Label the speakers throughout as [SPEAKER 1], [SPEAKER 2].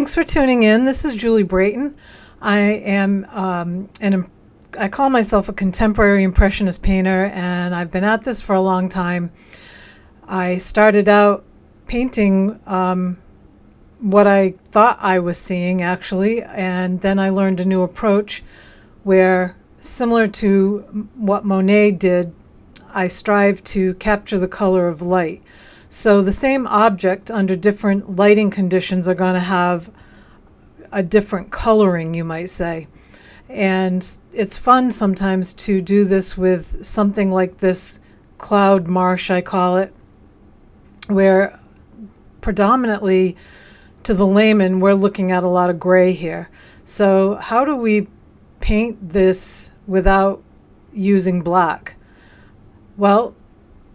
[SPEAKER 1] Thanks for tuning in. This is Julie Brayton. I am I call myself a contemporary impressionist painter, and I've been at this for a long time. I started out painting what I thought I was seeing, actually, and then I learned a new approach where, similar to what Monet did, I strive to capture the color of light. So the same object under different lighting conditions are going to have a different coloring, you might say. And it's fun sometimes to do this with something like this cloud marsh, I call it, where predominantly to the layman, we're looking at a lot of gray here. So how do we paint this without using black? Well,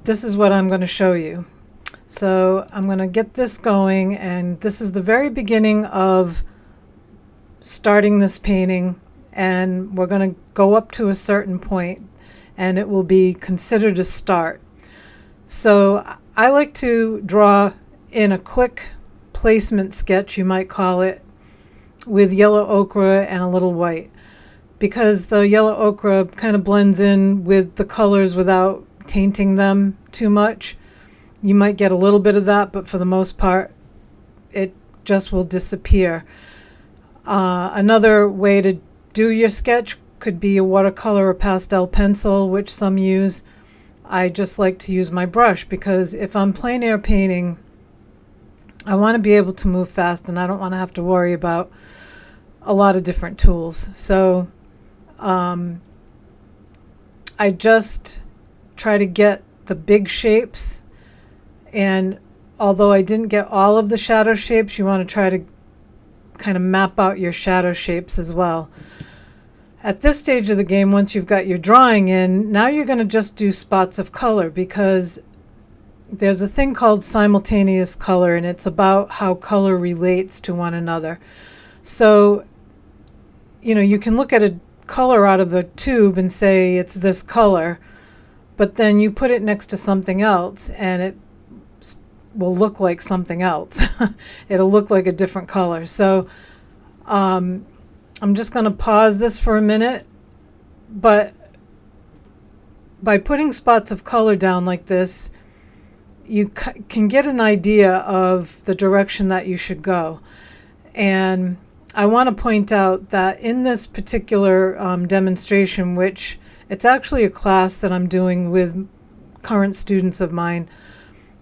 [SPEAKER 1] this is what I'm going to show you. So I'm going to get this going, and this is the very beginning of starting this painting, and we're going to go up to a certain point and it will be considered a start. So I like to draw in a quick placement sketch, you might call it, with yellow ochre and a little white, because the yellow ochre kind of blends in with the colors without tainting them too much. You might get a little bit of that, but for the most part, it just will disappear. Another way to do your sketch could be a watercolor or pastel pencil, which some use. I just like to use my brush because if I'm plein air painting, I want to be able to move fast and I don't want to have to worry about a lot of different tools. So I just try to get the big shapes. And although I didn't get all of the shadow shapes, you want to try to kind of map out your shadow shapes as well. At this stage of the game, once you've got your drawing in, now you're going to just do spots of color, because there's a thing called simultaneous color, and it's about how color relates to one another. So, you can look at a color out of a tube and say it's this color, but then you put it next to something else and it will look like something else. It'll look like a different color. So I'm just going to pause this for a minute, but by putting spots of color down like this, you can get an idea of the direction that you should go. And I want to point out that in this particular demonstration, which it's actually a class that I'm doing with current students of mine,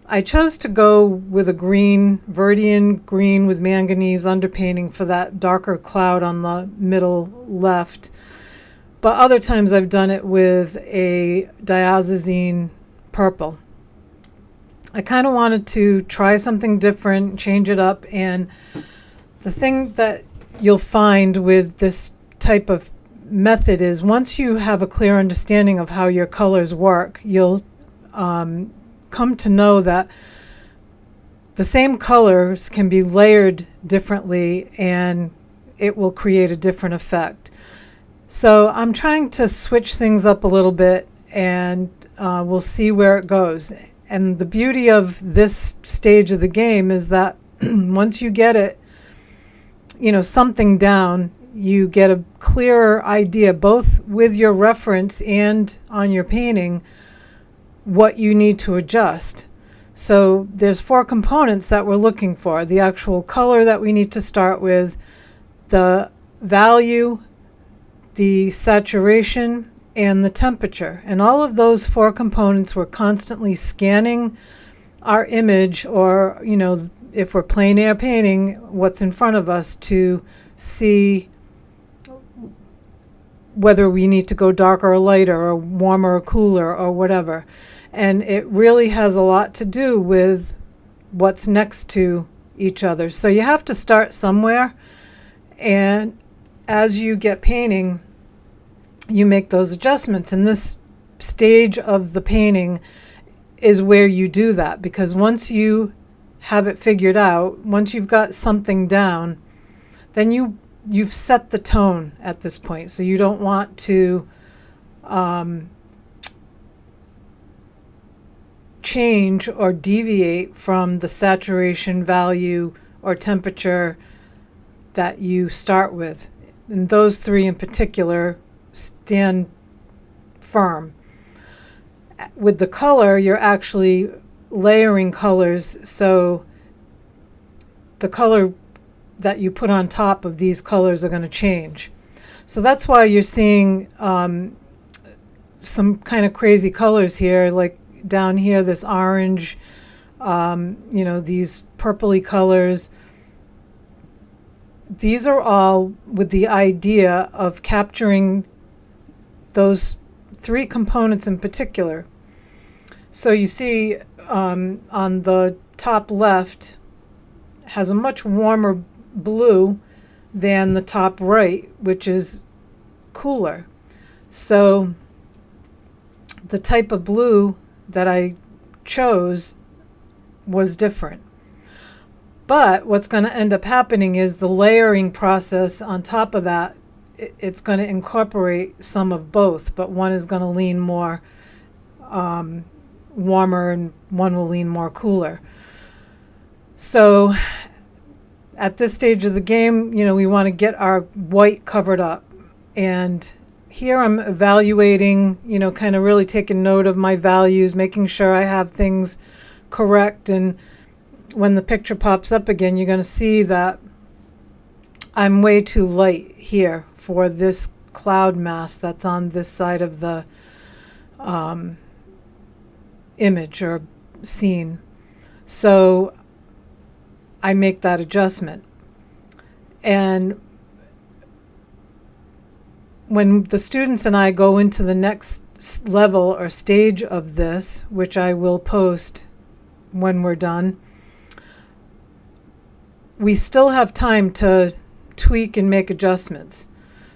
[SPEAKER 1] I chose to go with a green, Verdian green with manganese underpainting for that darker cloud on the middle left. But other times I've done it with a diazazine purple. I kind of wanted to try something different, change it up, and the thing that you'll find with this type of method is once you have a clear understanding of how your colors work, you'll come to know that the same colors can be layered differently and it will create a different effect. So I'm trying to switch things up a little bit, and we'll see where it goes. And the beauty of this stage of the game is that once you get it, something down, you get a clearer idea, both with your reference and on your painting, what you need to adjust. So there's 4 components that we're looking for: the actual color that we need to start with, the value, the saturation, and the temperature. And all of those 4 components, we're constantly scanning our image, or if we're plein air painting, what's in front of us, to see whether we need to go darker or lighter, or warmer or cooler, or whatever. And it really has a lot to do with what's next to each other. So you have to start somewhere, and as you get painting, you make those adjustments. And this stage of the painting is where you do that, because once you have it figured out, once you've got something down, then you've set the tone at this point. So you don't want to change or deviate from the saturation value or temperature that you start with. And those three in particular stand firm. With the color, you're actually layering colors, so the color that you put on top of these colors are going to change. So that's why you're seeing some kind of crazy colors here, like down here, this orange, these purpley colors. These are all with the idea of capturing those three components in particular. So you see on the top left has a much warmer blue than the top right, which is cooler. So the type of blue that I chose was different. But what's going to end up happening is the layering process on top of that, it's going to incorporate some of both, but one is going to lean more warmer and one will lean more cooler. So at this stage of the game, we want to get our white covered up. And here I'm evaluating, kind of really taking note of my values, making sure I have things correct. And when the picture pops up again, you're going to see that I'm way too light here for this cloud mass that's on this side of the image or scene. So I make that adjustment. And when the students and I go into the next level or stage of this, which I will post when we're done, we still have time to tweak and make adjustments.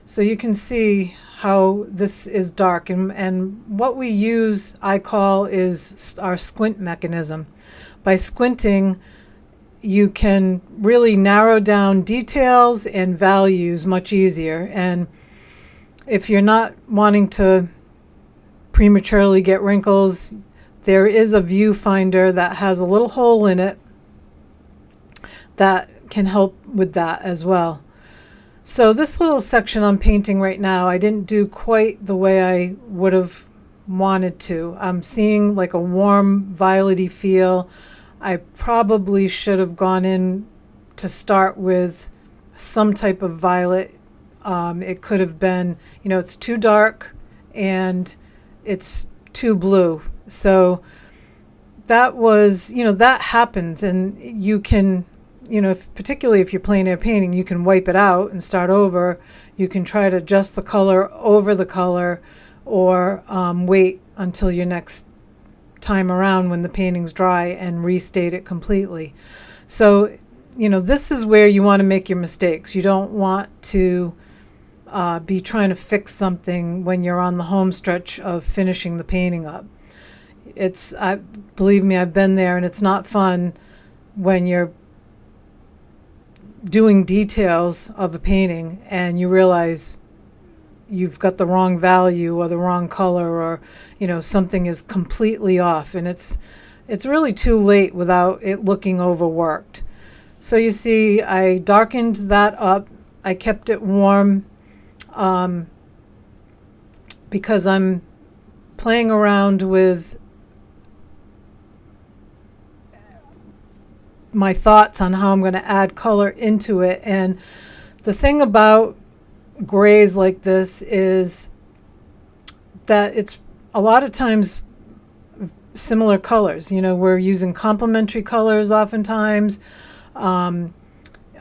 [SPEAKER 1] So you can see how this is dark, and what we use, I call, is our squint mechanism. By squinting, you can really narrow down details and values much easier. And if you're not wanting to prematurely get wrinkles, there is a viewfinder that has a little hole in it that can help with that as well. So this little section I'm painting right now, I didn't do quite the way I would have wanted to. I'm seeing like a warm violet-y feel. I probably should have gone in to start with some type of violet. It could have been, it's too dark and it's too blue. So that was, that happens, and you can, particularly if you're plein air painting, you can wipe it out and start over. You can try to adjust the color over the color, or wait until your next time around when the painting's dry and restate it completely. So, this is where you want to make your mistakes. You don't want to be trying to fix something when you're on the home stretch of finishing the painting up. Believe me, I've been there, and it's not fun when you're doing details of a painting and you realize you've got the wrong value or the wrong color, or something is completely off, and it's really too late without it looking overworked. So you see, I darkened that up. I kept it warm because I'm playing around with my thoughts on how I'm going to add color into it. And the thing about grays like this is that it's a lot of times similar colors. We're using complementary colors oftentimes. Our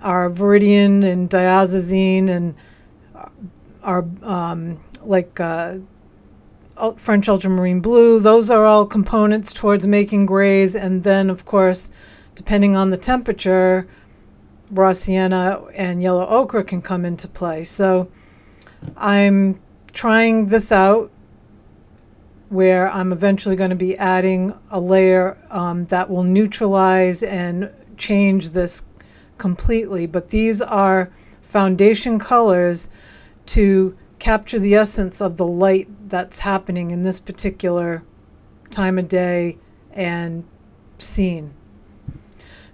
[SPEAKER 1] Viridian and Diazazine and our French ultramarine blue, those are all components towards making grays. And then, of course, depending on the temperature, raw sienna and yellow ochre can come into play. So I'm trying this out where I'm eventually going to be adding a layer that will neutralize and change this completely. But these are foundation colors to capture the essence of the light that's happening in this particular time of day and scene.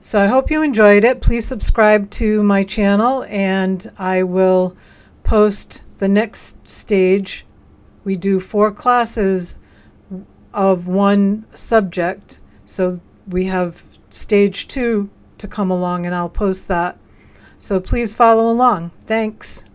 [SPEAKER 1] So I hope you enjoyed it. Please subscribe to my channel, and I will post the next stage. We do 4 classes of one subject, so we have stage 2 to come along, and I'll post that. So please follow along. Thanks.